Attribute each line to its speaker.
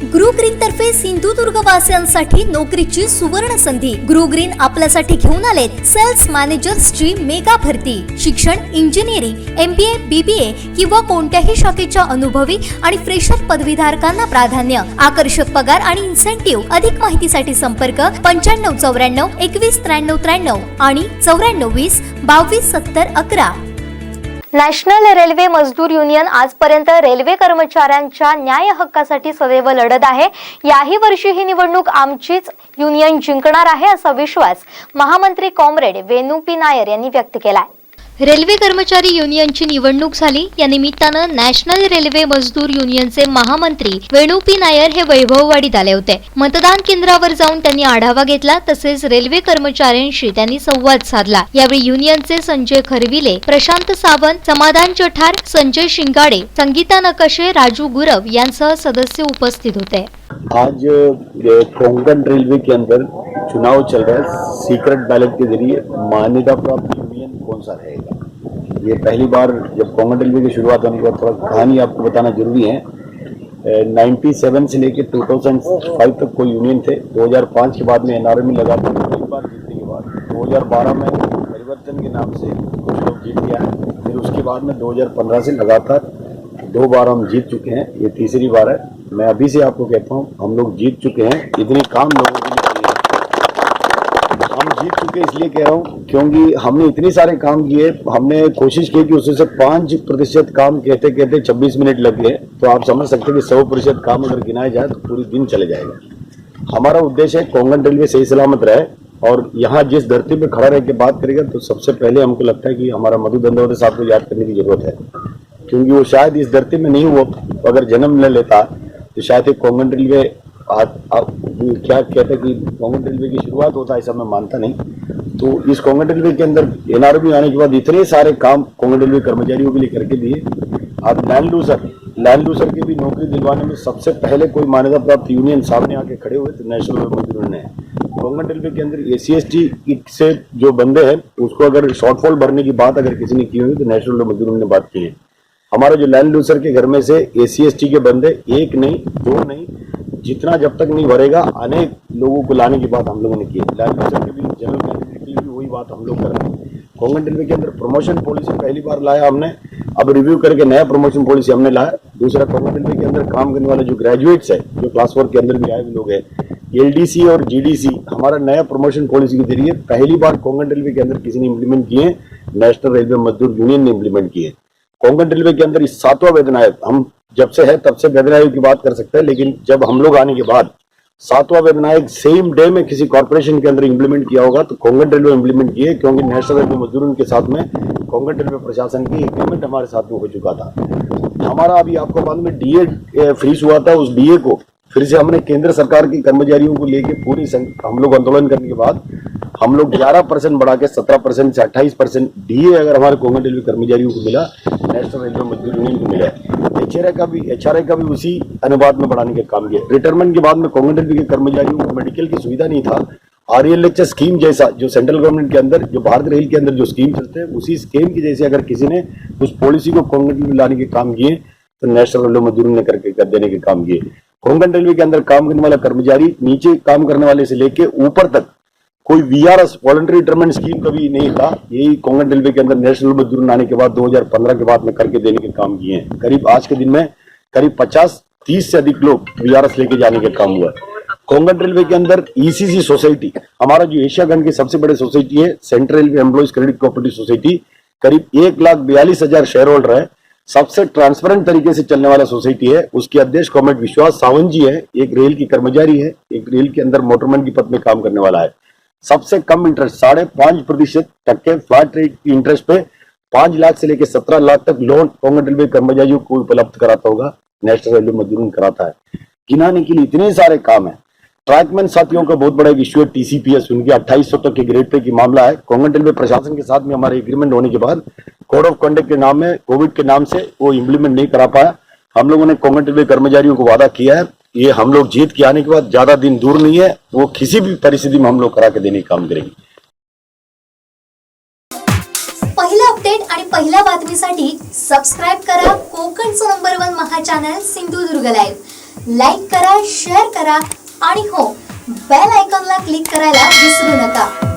Speaker 1: ग्रू green तर्फे सिंधुदुर्ग वासियांसाठी नोकरीची सुवर्ण संधी। ग्रू ग्रीन आपल्यासाठी घेऊन आलेत सेल्स मॅनेजर्सची मेगा भरती। शिक्षण इंजिनिअरिंग, MBA, BBA किंवा कोणत्याही शाखेच्या अनुभवी आणि फ्रेशर पदवीधारकांना प्राधान्य। आकर्षक पगार आणि इन्सेंटिव्ह। अधिक माहितीसाठी संपर्क 9594 21 93 93 आणि 94 20 22 70 11।
Speaker 2: नॅशनल रेल्वे मजदूर युनियन आजपर्यंत रेल्वे कर्मचाऱ्यांच्या न्याय हक्कासाठी सदैव लढत आहे। याही वर्षी ही निवडणूक आमचीच युनियन जिंकणार आहे असा विश्वास महामंत्री कॉम्रेड वेणू पी नायर यांनी व्यक्त केला आहे। रेल्वे कर्मचारी युनियनची निवडणूक झाली, या निमित्तानं नॅशनल रेल्वे मजदूर युनियनचे महामंत्री वेणू पी नायर हे वैभववाडीत आले होते। मतदान केंद्रावर जाऊन त्यांनी आढावा घेतला, तसेच रेल्वे कर्मचाऱ्यांशी त्यांनी संवाद साधला। यावेळी युनियनचे संजय खरविले, प्रशांत सावंत, समाधान चठार, संजय शिंगाडे, संगीता नकाशे, राजू गुरव यांसह सदस्य उपस्थित होते।
Speaker 3: आज कोंकण रेलवे के अंदर चुनाव चल रहा है। सीक्रेट बैलेट के जरिए मान्यता प्राप्त यूनियन कौन सा रहेगा, ये पहली बार जब कोंकण रेलवे की शुरुआत होने के बाद थोड़ा कहानी आपको बताना जरूरी है। 97 से लेकर 2005 तक कोई यूनियन थे। 2005 के बाद में NRM में लगातार एक बार जीतने के बाद 2012 में परिवर्तन के नाम से कुछ लोग जीत गया है। फिर उसके बाद में 2015 से लगातार 2 बार हम जीत चुके हैं, ये तीसरी बार है। मैं अभी से आपको कहता हूँ हम लोग जीत चुके हैं। इतने काम लोगों के लिए हम जीत चुके इसलिए कह रहा हूँ क्योंकि हमने इतने सारे काम किए। हमने कोशिश की कि उसमें से 5% काम कहते कहते 26 मिनट लग गए, तो आप समझ सकते हैं कि 100% काम अगर गिनाया जाए तो पूरी दिन चले जाएगा। हमारा उद्देश्य है कोंकण रेलवे सही सलामत रहे, और यहाँ जिस धरती पे खड़ा रह के बात करेगा तो सबसे पहले हमको लगता है कि हमारा मधु दंडोवते साहब को याद करने की जरूरत है, क्योंकि वो शायद इस धरती में नहीं हुआ। अगर जन्म न लेता तो शायद कोंकण रेलवे क्या कहते हैं कि कोंकण रेलवे की शुरुआत होता, ऐसा मैं मानता नहीं। तो इस कोंकण रेलवे के अंदर NRM आने के बाद इतने सारे काम कोंकण रेलवे कर्मचारियों के लिए करके दिए। अब लैंड लूजर की भी नौकरी दिलवाने में सबसे पहले कोई मान्यता प्राप्त यूनियन सामने आके खड़े हुए तो नेशनल रेलवे मजदूर यूनियन है। कोंकण रेलवे के अंदर SC/ST से जो बंदे हैं उसको अगर शॉर्टफॉल भरने की बात अगर किसी ने की होगी तो नेशनल रेलवे मजदूर यूनियन ने बात की है। हमारे जो लैंड लूजर के घर में से SC/ST के बंदे एक नहीं, दो नहीं, जितना जब तक नहीं भरेगा अनेक लोगों को लाने की बात हम लोगों ने की। लैंड लूजर के भी जनरल कैंडिडेट की भी वही बात हम लोग कर रहे हैं। कोंकण रेलवे के अंदर प्रमोशन पॉलिसी पहली बार लाया हमने, अब रिव्यू करके नया प्रमोशन पॉलिसी हमने लाया। दूसरा, कोंकण रेलवे के अंदर काम करने वाले जो ग्रेजुएट्स है, जो क्लास 4 के अंदर भी आए हुए लोग हैं, LDC और GDC हमारा नया प्रमोशन पॉलिसी के जरिए पहली बार कोंकण रेलवे के अंदर किसी ने इम्प्लीमेंट किए, नेशनल रेलवे मजदूर यूनियन ने इम्प्लीमेंट किए। कोंकण रेलवे के अंदर इस 7वां वेतन आयोग, हम जब से है तब से वेतन आयोग की बात कर सकते हैं, लेकिन जब हम लोग आने के बाद 7वां वेतन आयोग सेम डे में किसी कॉर्पोरेशन के अंदर इंप्लीमेंट किया होगा तो कोंकण रेलवे इंप्लीमेंट किए, क्योंकि नेशनल रेलवे मजदूरों के साथ में कोंकण रेलवे प्रशासन की एग्रीमेंट हमारे साथ में हो चुका था। हमारा अभी आपको बाद में DA फ्रीज हुआ था, उस DA को फिर से हमने केंद्र सरकार के कर्मचारियों को लेके पूरी हम लोग आंदोलन करने के बाद हम लोग 11% बढ़ा के 17% से 28% DA अगर हमारे कोंकण रेलवे कर्मचारियों को मिला, नेशनल रेलवे मजदूर यूनियन को मिला। HRA का भी उसी अनुपात में बढ़ाने का काम किया। रिटायरमेंट के बाद में कोंकण रेलवे के कर्मचारियों को मेडिकल की सुविधा नहीं था। RLHS स्कीम जैसा जो सेंट्रल गवर्नमेंट के अंदर, जो भारत रेल के अंदर जो स्कीम चलते हैं, उसी स्कीम की जैसे अगर किसी ने उस पॉलिसी को कोंकण रेलवे लाने के काम किए तो नेशनल रेलवे मजदूरों ने करके कर देने के काम किए। कोंकण रेलवे के अंदर काम करने वाला कर्मचारी नीचे काम करने वाले से लेके ऊपर तक कोई VRS वॉलंटरी रिटायरमेंट स्कीम कभी नहीं था। यही कोंकण रेलवे के अंदर नेशनल मजदूर आने के बाद 2015 के बाद में करके देने के काम किए हैं। करीब आज के दिन में करीब 50-30 से अधिक लोग VRS लेके जाने का काम हुआ। कोंकण रेलवे के अंदर ECC सोसाइटी, हमारा जो एशिया खंड की सबसे बड़ी सोसाइटी है, central railway employees credit cooperative society, करीब 1,42,000 शेयर होल्डर है। सबसे ट्रांसपेरेंट तरीके से चलने वाला सोसाइटी है। उसके अध्यक्ष कॉमरेड विश्वास सावंत जी है, एक रेल की कर्मचारी है, एक रेल के अंदर मोटरमैन की पद में काम करने वाला है। सबसे कम इंटरेस्ट 5.5% तक के फ्लैट रेट की इंटरेस्ट पे 5 लाख से लेकर 17 लाख तक लोन कोंकण रेलवे कर्मचारियों को उपलब्ध कराता होगा, नेशनल रेलवे मजदूर कराता है। गिनाने के लिए इतने सारे काम है। ट्रैकमैन साथियों का बहुत बड़ा एक इश्यू है TCPS, उनकी 2800 तक के ग्रेड पे की मामला है। कोंकण रेलवे प्रशासन के साथ में हमारे एग्रीमेंट होने के बाद कोड ऑफ कंडक्ट के नाम में, कोविड के नाम से वो इम्प्लीमेंट नहीं करा पाया। हम लोगों ने कोंकण रेलवे कर्मचारियों को वादा किया है, ये हम लोग जीत के आने के बाद ज्यादा दिन दूर नहीं है, वो किसी भी परिस्थिति में हम लोग करा के देने का काम करेंगे।
Speaker 1: पहिला अपडेट आणि पहिल्या बातमीसाठी सबस्क्राइब करा कोकणचं नंबर 1 महा चॅनल सिंधुदुर्ग लाईव्ह। लाईक करा, शेअर करा आणि हो, बेल आयकॉनला क्लिक करायला विसरू नका.